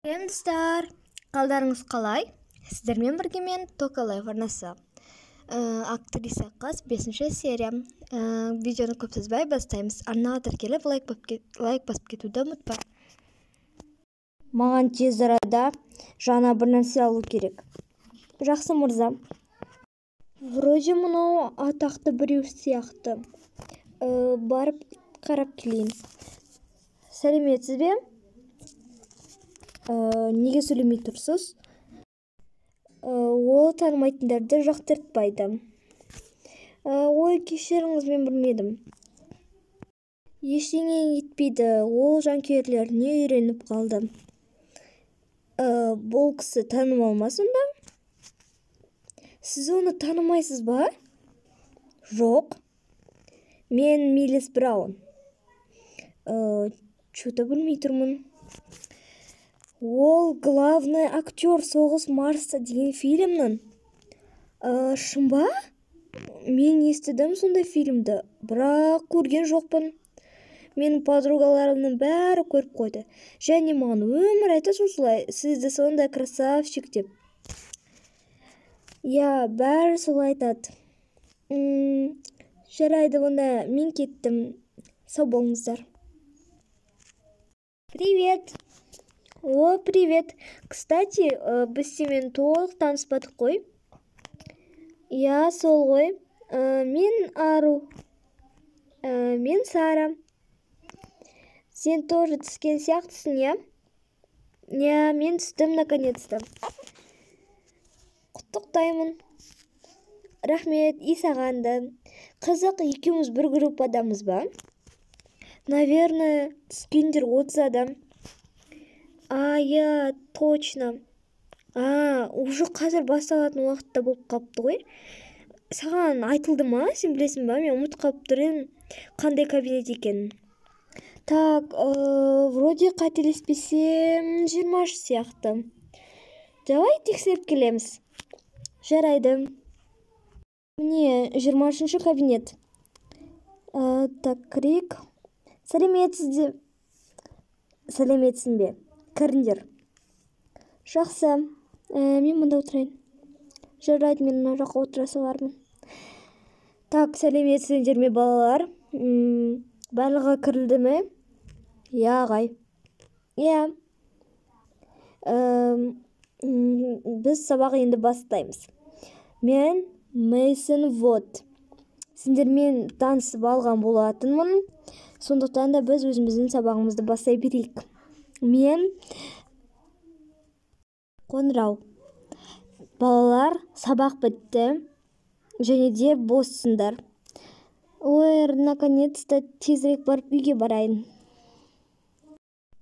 Достар, қалдарыңыз қалай? Сіздермен бірге мен Токалай арнасы. Актриса қыз 5-ші серия. Видеоны көп созбай бастаймыз. Арнаға тіркеліп лайк басып кетуді ұмытпа. Маған тез арада жаңа бір нәрсе алу керек. Жақсы мырза. Вроде мынау атақты біреу сияқты. Барып қарап келейін. Сәлеметсіз бе? Неге сөйлемей тұрсыз? Ол танымайтындарды жақтыртпайды. Ой, кешіріңіз, мен білмедім. Ештеңе етпейді, ол жанкүйерлеріне үйреніп қалды. Бұл кісі танымал ма сонда? Сіз оны танымайсыз ба? Жоқ. Мен Миллис Браун. Что-то білмей тұрмын. Ол главный актер Соғыс Марста деген фильмнің. Шын ба? Мен естідім сондай фильмді, бірақ көрген жоқпын. Менің подругаларымның бәрі көріп қойды. Және маған өмір айтады осылай, сізді сондай красавчик деп. Я, бәрі солай айтады. Жарайды, онда мен кеттім. Сау болыңыздар. Привет! О, привет. Кстати, біз сенімен толық таныспадық қой. Я, сол ғой. Мен Ару. Мен Сара. Сен тоже түскен сияқтысың, я? Я, мен түстім наконец-то. Құттықтаймын. Рахмет, и саған да. Қызық, екеуміз бір группадамыз ба? Наверное, түскендер 30 адам. Я, точно. Уже қазір басталатын уақытта болып қапты ғой. Саған айтылды ма? Сен білесің ба? Мен ұмытып қалып тұрмын қандай кабинет екенін. Так, вроде қателеспесем 20 сияқты. Давай тексеріп келеміз. Жарайды. Міне, 20-ші кабинет. Так, кірейік. Сәлеметсің бе? Кіріңдер. Жақсы. Мен мұнда отырайын. Жарайды, мен мына жаққа отыра салармын. Так, сәлеметсіңдер ме балалар? Барлығы кірілді ме? Я, ағай. Я. Біз сабақ енді бастаймыз. Мен Мейсон Вуд. Сендермен танысып алған болатынмын. Сондықтан да біз өзіміздің сабағымызды бастай берейік. Мен қоңырау. Балалар, сабақ бітті. Және де боссыңдар. Ой, наконец-то тезірек барып үйге барайын.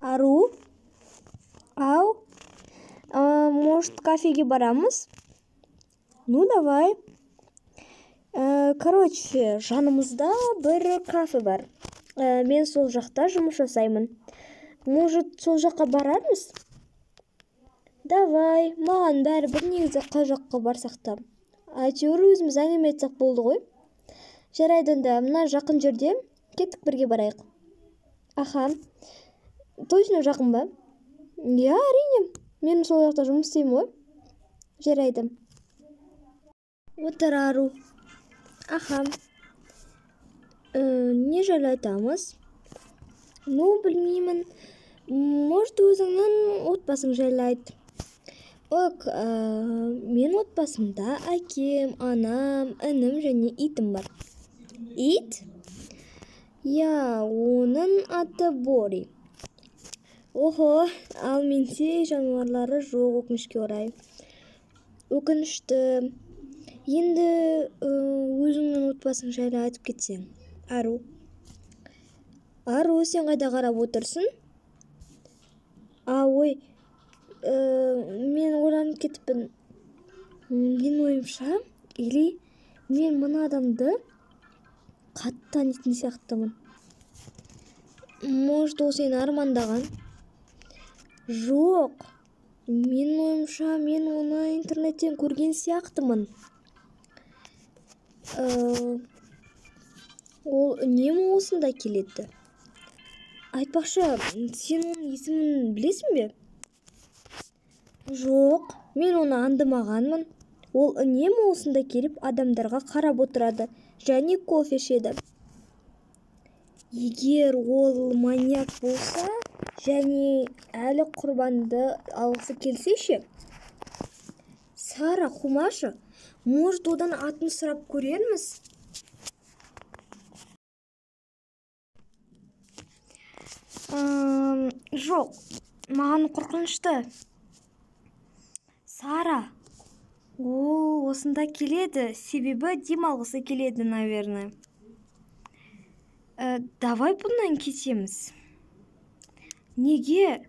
Ару? Ау? Может, кафеге барамыз? Ну, давай. Короче, жанымызда бір кафе бар. Мен сол жақта жұмыс жасаймын. Может, сол жаққа барармыз? Давай, маған бәрі бір негізі қай жаққа барсақ та. Әйтеуір өзіміз әңгіме айтсақ болды ғой. Жарайды, онда мына жақын жерде кеттік бірге барайық. Аха. Точно жақын ба? Я, әрине. Мен сол жақта жұмыс істеймін ғой. Жарайды. Отыр, Ару. Аха. Не жайлы айтамыз? Ну, білмеймін. Может, өзіңнің отбасың жайлы айт. Ок, мен отбасымда әкем, анам, інім және итім бар. Ит? Я, оның аты Бори. Охо, ал менде жануарлары жоқ, өкінішке орай. Өкінішті. Енді өзіңнің отбасың жайлы айтып кетсең. Ару. Ару, сен қайда қарап отырсың? Ой, мен ойланып кетіппін. Мен ойымша, или мен мына адамды қатты танитын сияқтымын. Может, ол сені армандаған? Жоқ. Мен ойымша, мен оны интернеттен көрген сияқтымын. Ол үнемі осында келеді. Айтпақшы, сен оның есімін білесің бе? Жоқ, мен оны аңдымағанмын. Ол үнемі осында келіп адамдарға қарап отырады және кофе ішеді. Егер ол маньяк болса және әлі құрбанды алғысы келсе ше? Сара, қумашы, может одан атын сұрап көрерміз? Жоқ, маған қорқынышты. Сара, ол осында келеді, себебі демалғысы келеді, наверное. Давай бұнан кетеміз. Неге?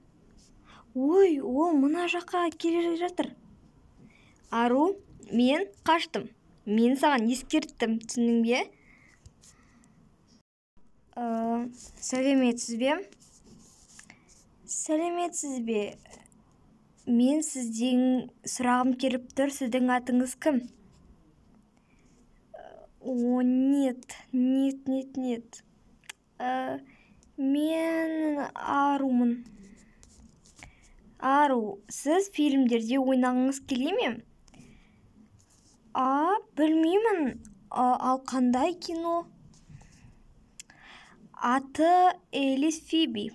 Ой, ол мына жаққа келе жатыр. Ару, мен қаштым. Мен саған ескерттім, түсіндің бе? Сәлеметсіз бе? Сәлеметсіз бе? Мен сізден сұрағым келіп тұр, сіздің атыңыз кім? О, нет. Мен Арумын. Ару, сіз фильмдерде ойнағыңыз келе ме? Білмеймін. Ал қандай кино? Аты Элис Фиби.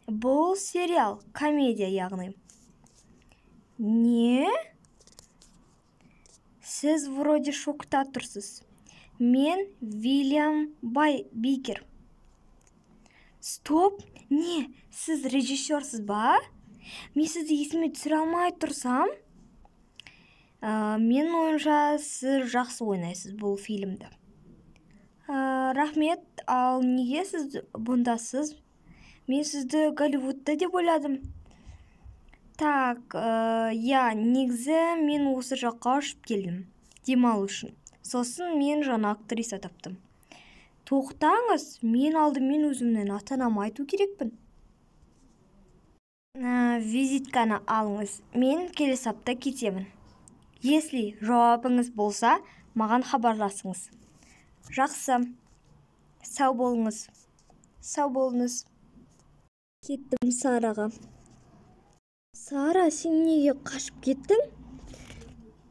Бұл сериал, комедия яғни. Не? Сіз вроде шокта тұрсыз. Мен Вильям Бейкер. Стоп, не, сіз режиссерсіз ба? Мен сізді есіме түсіре алмай тұрсам? Мен ойымша сіз жақсы ойнайсыз бұл фильмді. Рахмет, ал неге сіз бұндасыз? Мен сізді Голливудта деп ойладым. Так, негізі мен осы жаққа ұшып келдім, демалу үшін. Сосын мен жаңа актриса таптым. Тоқтаңыз, мен алдымен өзімнен ата-анама айту керекпін. Визитканы алыңыз, мен келесі апта кетемін. Если жауабыңыз болса, маған хабарласыңыз. Жақсы, сау болыңыз. Сау болыңыз. Кеттім Сараға. Сара, сен неге қашып кеттің?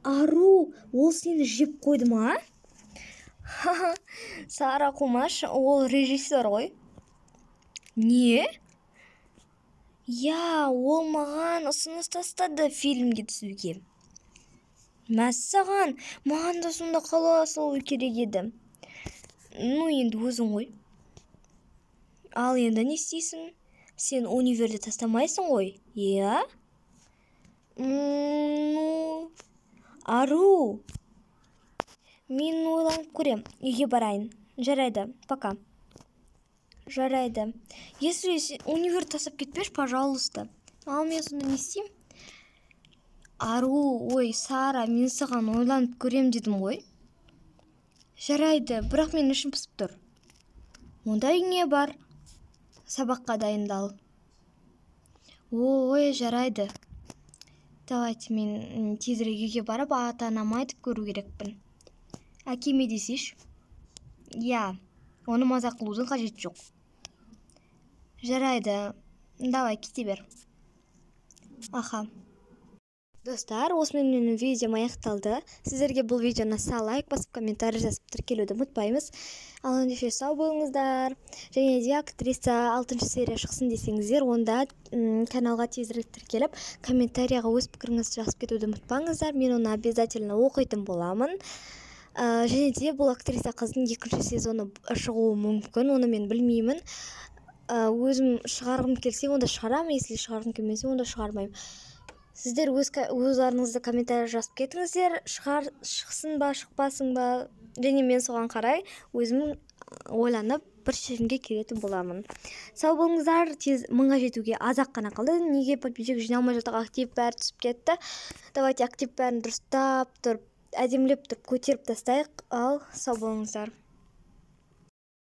Ару, ол сені жеп қойды ма? Сара, қумаш, ол режиссер ғой. Не? Ол маған ұсыныс тастады фильмге түсуге. Мәссаған, маған да сонда қаласың керек еді. Енді өзің ғой. Ал енді не істейсің? Сен универді тастамайсың ғой, иә? Ару, мен ойланып көрем, үйге барайын. Жарайды, пока. Жарайды. Если универ тастап кетпеш, пожалуйста. Ал мен сонда не істеймін? Ару, Сара, мен саған ойланып көрем дедім ғой. Жарайды, бірақ мен ішім пысып тұр. Онда үйіңе бар. Сабаққа дайындал. Жарайды. Давайте мен тезірек үйге барып ата-анама айтып көру керекпін. Әкеме десеш? Оны мазақ қылудың қажеті жоқ. Жарайды. Давай, кете бер. Аха. Достар, осымен менің видеом аяқталды. Сіздерге бұл видео ұнаса лайк басып, комментарий жазып тіркелуді ұмытпаймыз. Ал ендеше сау болыңыздар. Және де актриса 6 серия шықсын десеңіздер, онда каналға тезірек тіркеліп, комментарияға өз пікіріңізді жазып кетуді ұмытпаңыздар. Мен оны обязательно оқитын боламын. Және де бұл актриса қыздың 2 сезоны шығуы мүмкін, оны мен білмеймін. Өзім шығарғым келсе, онда шығарамын, если шығарғым келмесе, онда шығармаймын. Сіздер өз арыңызды комментарий жазып кетіңіздер, шықсын ба, шықпасын ба, және мен соған қарай өзім ойланып бір шешімге келетін боламын. Сау болыңыздар, тез 1000-ға жетуге аз-ақ қана қалды. Неге подписчик жиналмай жатыр, актив бәрі түсіп кетті. Давайте актив бәрін дұрыстап тұрып, әдемілеп тұрып көтеріп тастайық. Ал сау болыңыздар.